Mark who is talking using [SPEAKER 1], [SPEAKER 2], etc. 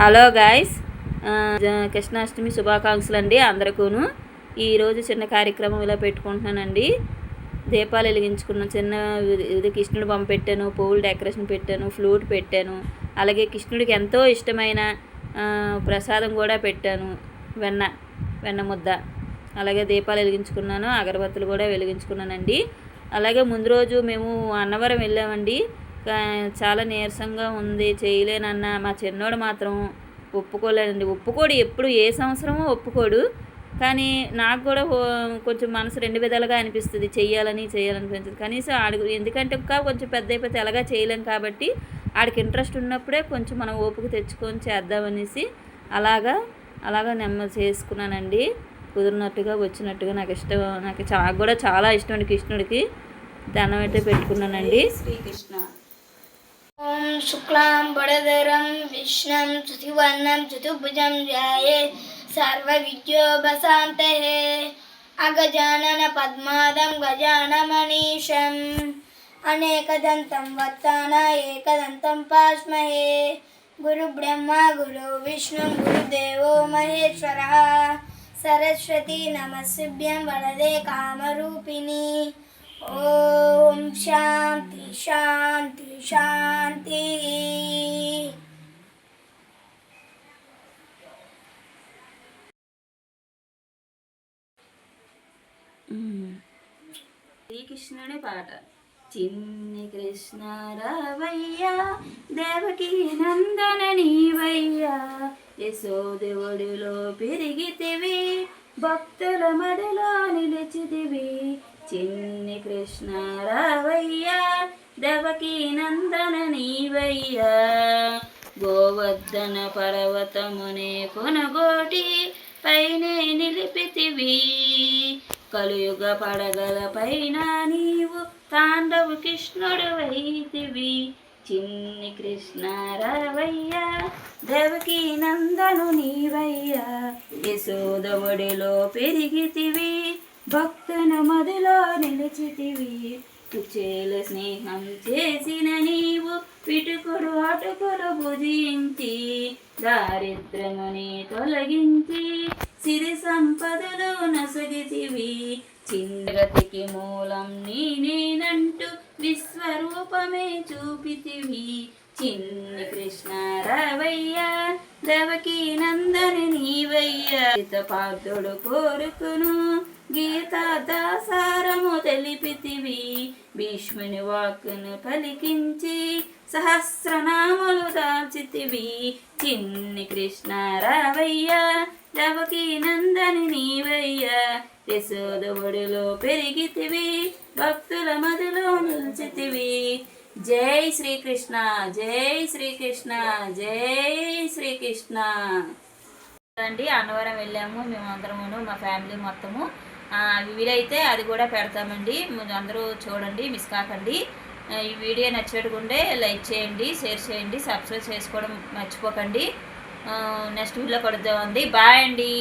[SPEAKER 1] Hello guys, Krishnashtami శుభాకాంక్షలు అండి అందరికూను. ఈరోజు చిన్న కార్యక్రమం ఇలా పెట్టుకుంటున్నానండి. దీపాలు వెలిగించుకున్న చిన్న ఇది కృష్ణుడి బొమ్మ పెట్టాను, పువ్వులు డెకరేషన్ పెట్టాను, ఫ్లూట్ పెట్టాను. అలాగే కృష్ణుడికి ఎంతో ఇష్టమైన ప్రసాదం కూడా పెట్టాను, వెన్న ముద్ద. అలాగే దీపాలు వెలిగించుకున్నాను, అగరబత్తులు కూడా వెలిగించుకున్నానండి. అలాగే ముందు రోజు మేము అన్నవరం వెళ్ళామండి. చాలా నీరసంగా ఉంది, చేయలేనన్న మా చిన్నోడు మాత్రం ఒప్పుకోలేదండి. ఒప్పుకోడు, ఎప్పుడు ఏ సంవత్సరమో ఒప్పుకోడు. కానీ నాకు కూడా కొంచెం మనసు రెండు విధాలుగా అనిపిస్తుంది, చేయాలనిపించదు. కనీసం ఆడు ఎందుకంటే ఇంకా కొంచెం పెద్ద అయిపోతే ఎలాగా చేయలేం కాబట్టి ఆడికి ఇంట్రెస్ట్ ఉన్నప్పుడే కొంచెం మనం ఓపిక తెచ్చుకొని చేద్దామనేసి అలాగా నెమ్మది చేసుకున్నానండి. కుదిరినట్టుగా వచ్చినట్టుగా నాకు కూడా చాలా ఇష్టం అండి. కృష్ణుడికి దండం అయితే పెట్టుకున్నానండి. శ్రీకృష్ణ.
[SPEAKER 2] ఓం శుక్లాం వరదరం విష్ణుం శశివర్ణం చతుర్భుజం ధ్యాయేత్ సర్వవిద్యోపశాంతయే. అగజానన పద్మాదం గజానమనీశం అనేకదంతం వత్తాన ఏకదంతం పాస్మహే. గురు బ్రహ్మ గురు విష్ణు గురుదేవో మహేశ్వరః. సరస్వతి నమస్తుభ్యం వరదే కామరూపిణి. ఓం శాంతి శాంతి శాంతి.
[SPEAKER 1] శ్రీకృష్ణుని పాట. చిన్ని కృష్ణ రావయ్యా, దేవకి నందన నీవయ్యా, యశోదేవుడిలో పెరిగితివి, భక్తుల మదిలో నిలిచితివి. చిన్ని కృష్ణ రావయ్యా, దేవకి నందన నీవయ్యా, గోవర్ధన పర్వతమునే కొనగోటి పైనే నిలిపితివి, కలియుగ పడగల పైన నీవు తాండవ కృష్ణుడు వైతివి. చిన్ని కృష్ణ రావయ్యా, దేవకి నందను నీవయ్యా, యశోదవుడిలో పెరిగితివి, భక్తుల మదిలో నిలిచితివి. కుచేల స్నేహం చేసిన నీవు పిటుకుడు అటుకులు భుజించి, దారిద్ర్యముని తొలగించి, సిరి సంపదలు నొసగితివి. చిన్నగతికి మూలం నేనంటూ విశ్వరూపమే చూపితివి. చిన్ని కృష్ణ రావయ్యా, దేవకి నందని నీవయ్యా, పార్థుడు కోరుకును గీతా దాసారము తెలిపితివి. భీష్ముని వాక్కును పలికించి సహస్రనాములు దాల్చితివి. చిన్ని కృష్ణ రావయ్యా, దేవకి నందని నీవయ్యా, యశోదవుడిలో పెరిగితివి, భక్తుల మదిలో నిలిచితివి. జై శ్రీకృష్ణ, జై శ్రీకృష్ణ, జై శ్రీకృష్ణ. అండి అన్నవరం వెళ్ళాము మేమందరము, మా ఫ్యామిలీ మొత్తము. వీలైతే అది కూడా పెడతామండి, అందరూ చూడండి, మిస్ కాకండి. ఈ వీడియో నచ్చినట్టుకుంటే లైక్ చేయండి, షేర్ చేయండి, సబ్స్క్రైబ్ చేసుకోవడం మర్చిపోకండి. నెక్స్ట్ వీడియోలో కలుద్దామండి. బాయ్ అండి.